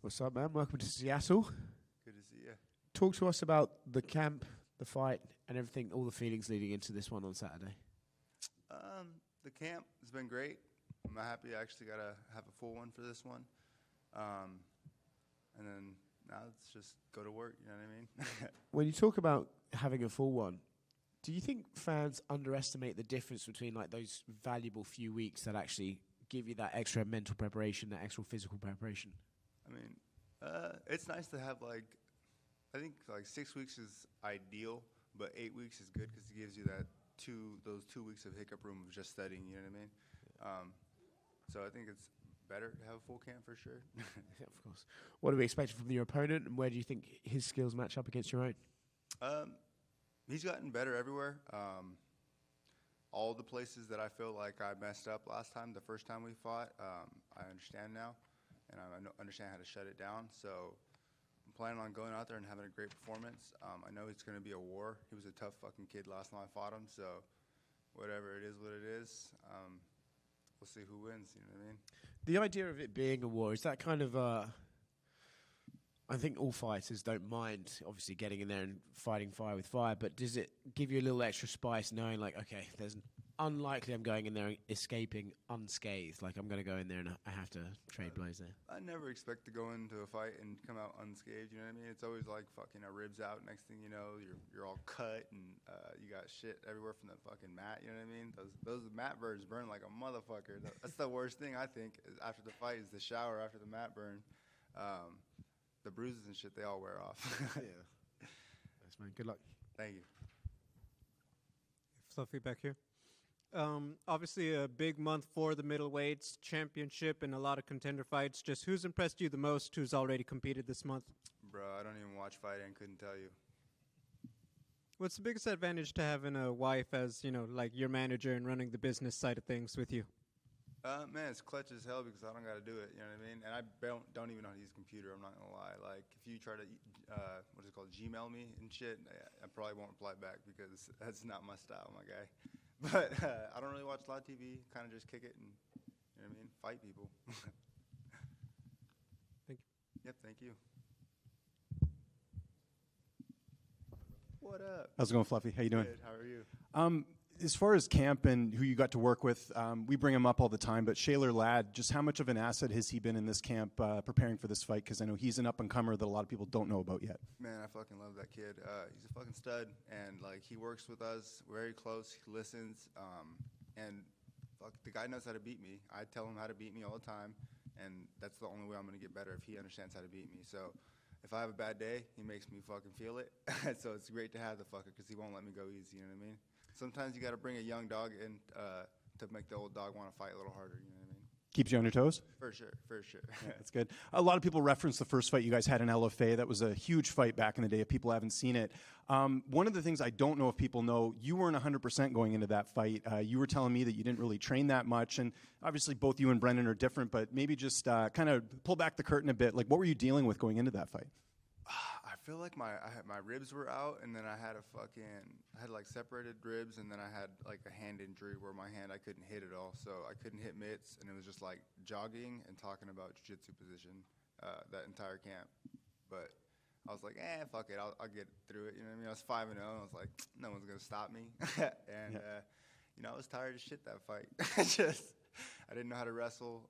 What's up, man? Welcome to Seattle. Good to see you. Talk to us about the camp, the fight, and everything, all the feelings leading into this one on Saturday. The camp has been great. I'm happy I actually got to have a full one for this one. And then now let's just go to work, you know what I mean? When you talk about having a full one, do you think fans underestimate the difference between like those valuable few weeks that actually give you that extra mental preparation, that extra physical preparation? I mean, it's nice to have I think 6 weeks is ideal, but 8 weeks is good because it gives you those 2 weeks of hiccup room of just studying, you know what I mean? So I think it's better to have a full camp for sure. Yeah, of course. What are we expecting from your opponent, and where do you think his skills match up against your own? He's gotten better everywhere. All the places that I feel like I messed up last time, the first time we fought, I understand now, and I understand how to shut it down. So I'm planning on going out there and having a great performance. I know it's going to be a war. He was a tough fucking kid last time I fought him, so whatever it is, what it is. We'll see who wins, you know what I mean? The idea of it being a war, is that kind of I think all fighters don't mind, obviously, getting in there and fighting fire with fire, but does it give you a little extra spice knowing, like, okay, there's unlikely I'm going in there and escaping unscathed, like I'm going to go in there and I have to trade blows there? I never expect to go into a fight and come out unscathed, you know what I mean? It's always like fucking a ribs out. Next thing you know, you're all cut and you got shit everywhere from the fucking mat, you know what I mean? Those mat burns burn like a motherfucker. That's the worst thing, I think, is after the fight is the shower after the mat burn. The bruises and shit, they all wear off. Yeah. Thanks, man. Good luck. Thank you. Fluffy back here. Obviously a big month for the middleweights championship and a lot of contender fights. Just who's impressed you the most, who's already competed this month? Bro, I don't even watch fighting, couldn't tell you. What's the biggest advantage to having a wife as, like your manager and running the business side of things with you? Man, it's clutch as hell because I don't got to do it, you know what I mean? And I don't even know how to use a computer, I'm not going to lie. Like, if you try to, what is it called, Gmail me and shit, I probably won't reply back because that's not my style, my guy. But I don't really watch a lot of TV, kind of just kick it and, you know what I mean, fight people. Thank you. Yep, thank you. What up? How's it going, Fluffy? How you doing? Good, how are you? As far as camp and who you got to work with, we bring him up all the time, but Shaler Ladd, just how much of an asset has he been in this camp preparing for this fight? Because I know he's an up-and-comer that a lot of people don't know about yet. Man, I fucking love that kid. He's a fucking stud, and, like, he works with us very close. He listens, and fuck, the guy knows how to beat me. I tell him how to beat me all the time, and that's the only way I'm going to get better if he understands how to beat me. So if I have a bad day, he makes me fucking feel it. So it's great to have the fucker because he won't let me go easy, you know what I mean? Sometimes you got to bring a young dog in to make the old dog want to fight a little harder, you know what I mean? Keeps you on your toes? For sure, for sure. Yeah, that's good. A lot of people reference the first fight you guys had in LFA. That was a huge fight back in the day if people haven't seen it. One of the things I don't know if people know, you weren't 100% going into that fight. You were telling me that you didn't really train that much, and obviously both you and Brendan are different, but maybe just kind of pull back the curtain a bit. Like, what were you dealing with going into that fight? I feel like my ribs were out, and then I had like separated ribs, and then I had like a hand injury where my hand I couldn't hit at all, so I couldn't hit mitts, and it was just like jogging and talking about jiu-jitsu position that entire camp. But I was like, fuck it, I'll get through it. You know what I mean? I was 5-0, and I was like, no one's gonna stop me. And I was tired as shit that fight. I didn't know how to wrestle.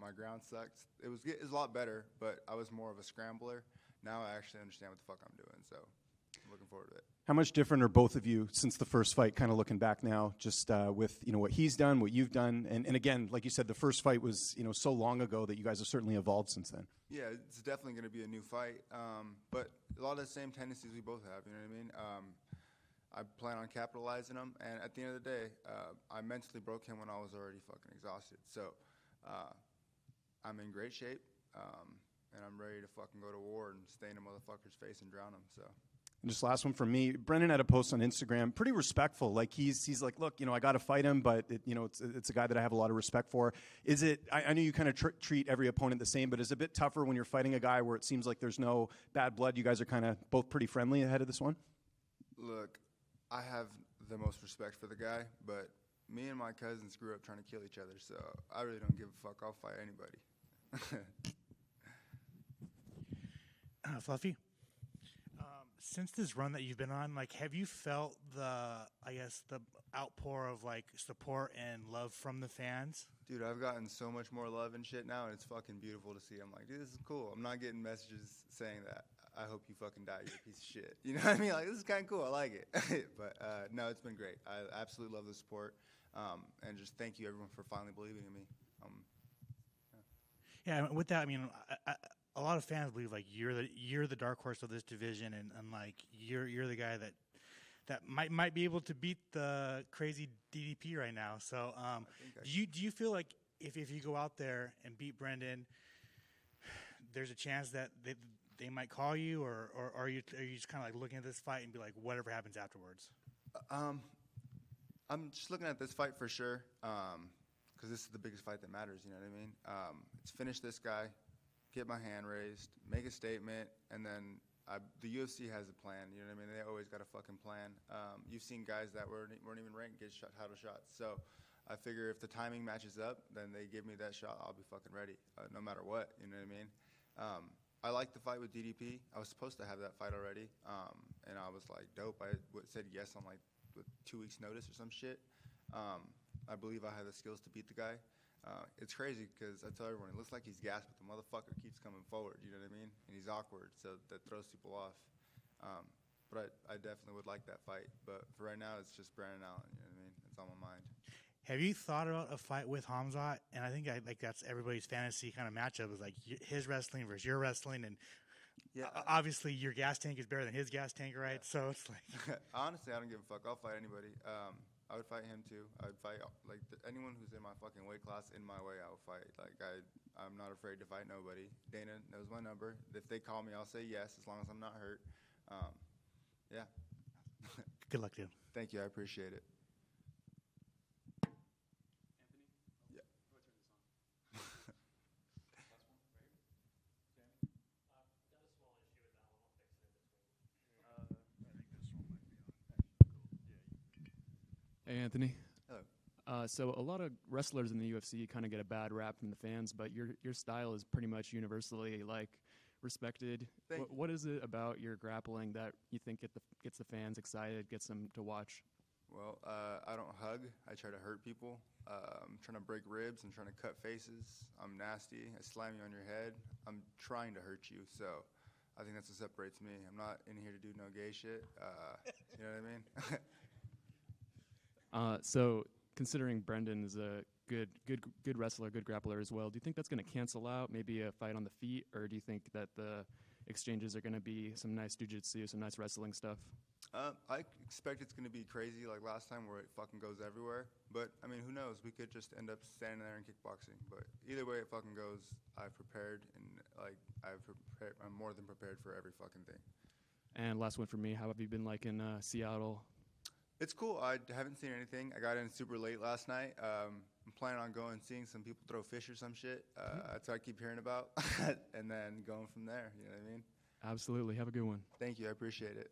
My ground sucked. It was a lot better, but I was more of a scrambler. Now I actually understand what the fuck I'm doing, so I'm looking forward to it. How much different are both of you since the first fight, kind of looking back now, just with what he's done, what you've done? And again, like you said, the first fight was so long ago that you guys have certainly evolved since then. Yeah, it's definitely going to be a new fight, but a lot of the same tendencies we both have, you know what I mean? I plan on capitalizing them, and at the end of the day, I mentally broke him when I was already fucking exhausted. So I'm in great shape. And I'm ready to fucking go to war and stay in a motherfucker's face and drown him. So, and just last one from me. Brendan had a post on Instagram, pretty respectful. Like he's like, look, I got to fight him, but it's a guy that I have a lot of respect for. Is it? I know you kind of treat every opponent the same, but is it a bit tougher when you're fighting a guy where it seems like there's no bad blood? You guys are kind of both pretty friendly ahead of this one. Look, I have the most respect for the guy, but me and my cousins grew up trying to kill each other, so I really don't give a fuck. I'll fight anybody. Fluffy. Since this run that you've been on, like, have you felt the outpour of like support and love from the fans? Dude, I've gotten so much more love and shit now, and it's fucking beautiful to see. I'm like, dude, this is cool. I'm not getting messages saying that I hope you fucking die, you're a piece of shit. You know what I mean? Like, this is kind of cool. I like it. But no, it's been great. I absolutely love the support, and just thank you everyone for finally believing in me. Yeah, with that, I mean, a lot of fans believe like you're the dark horse of this division, and like you're the guy that might be able to beat the crazy DDP right now. So do you feel like if you go out there and beat Brendan, there's a chance that they might call you, or are you just kind of like looking at this fight and be like, whatever happens afterwards? I'm just looking at this fight for sure, because this is the biggest fight that matters. You know what I mean? Let's finish this guy, get my hand raised, make a statement, and then the UFC has a plan. You know what I mean? They always got a fucking plan. You've seen guys that weren't even ranked get title shots. So I figure if the timing matches up, then they give me that shot, I'll be fucking ready, no matter what. You know what I mean? I like the fight with DDP. I was supposed to have that fight already, and I was like, dope. I said yes on like with 2 weeks' notice or some shit. I believe I have the skills to beat the guy. It's crazy because I tell everyone, it looks like he's gassed, but the motherfucker keeps coming forward, you know what I mean? And he's awkward, so that throws people off. But I definitely would like that fight. But for right now, it's just Brandon Allen, you know what I mean? It's on my mind. Have you thought about a fight with Hamzat? And I think that's everybody's fantasy kind of matchup is like his wrestling versus your wrestling. And yeah, obviously your gas tank is better than his gas tank, right? Yeah. So it's like... Honestly, I don't give a fuck. I'll fight anybody. I would fight him too. I would fight like anyone who's in my fucking weight class in my way. I will fight. Like I'm not afraid to fight nobody. Dana knows my number. If they call me, I'll say yes as long as I'm not hurt. Yeah. Good luck, dude. Thank you. I appreciate it. Hey, Anthony. Hello. So a lot of wrestlers in the UFC kind of get a bad rap from the fans, but your style is pretty much universally like respected. What is it about your grappling that you think gets the fans excited, gets them to watch? Well, I don't hug. I try to hurt people. I'm trying to break ribs. I'm trying to cut faces. I'm nasty. I slam you on your head. I'm trying to hurt you. So I think that's what separates me. I'm not in here to do no gay shit. You know what I mean? So considering Brendan is a good wrestler, good grappler as well, do you think that's going to cancel out maybe a fight on the feet, or do you think that the exchanges are going to be some nice jiu-jitsu, some nice wrestling stuff? I expect it's going to be crazy like last time where it fucking goes everywhere. But, I mean, who knows? We could just end up standing there and kickboxing. But either way it fucking goes, I've prepared, and like I'm more than prepared for every fucking thing. And last one for me, how have you been like in Seattle? It's cool. I haven't seen anything. I got in super late last night. I'm planning on going and seeing some people throw fish or some shit. That's what I keep hearing about. And then going from there, you know what I mean? Absolutely. Have a good one. Thank you. I appreciate it.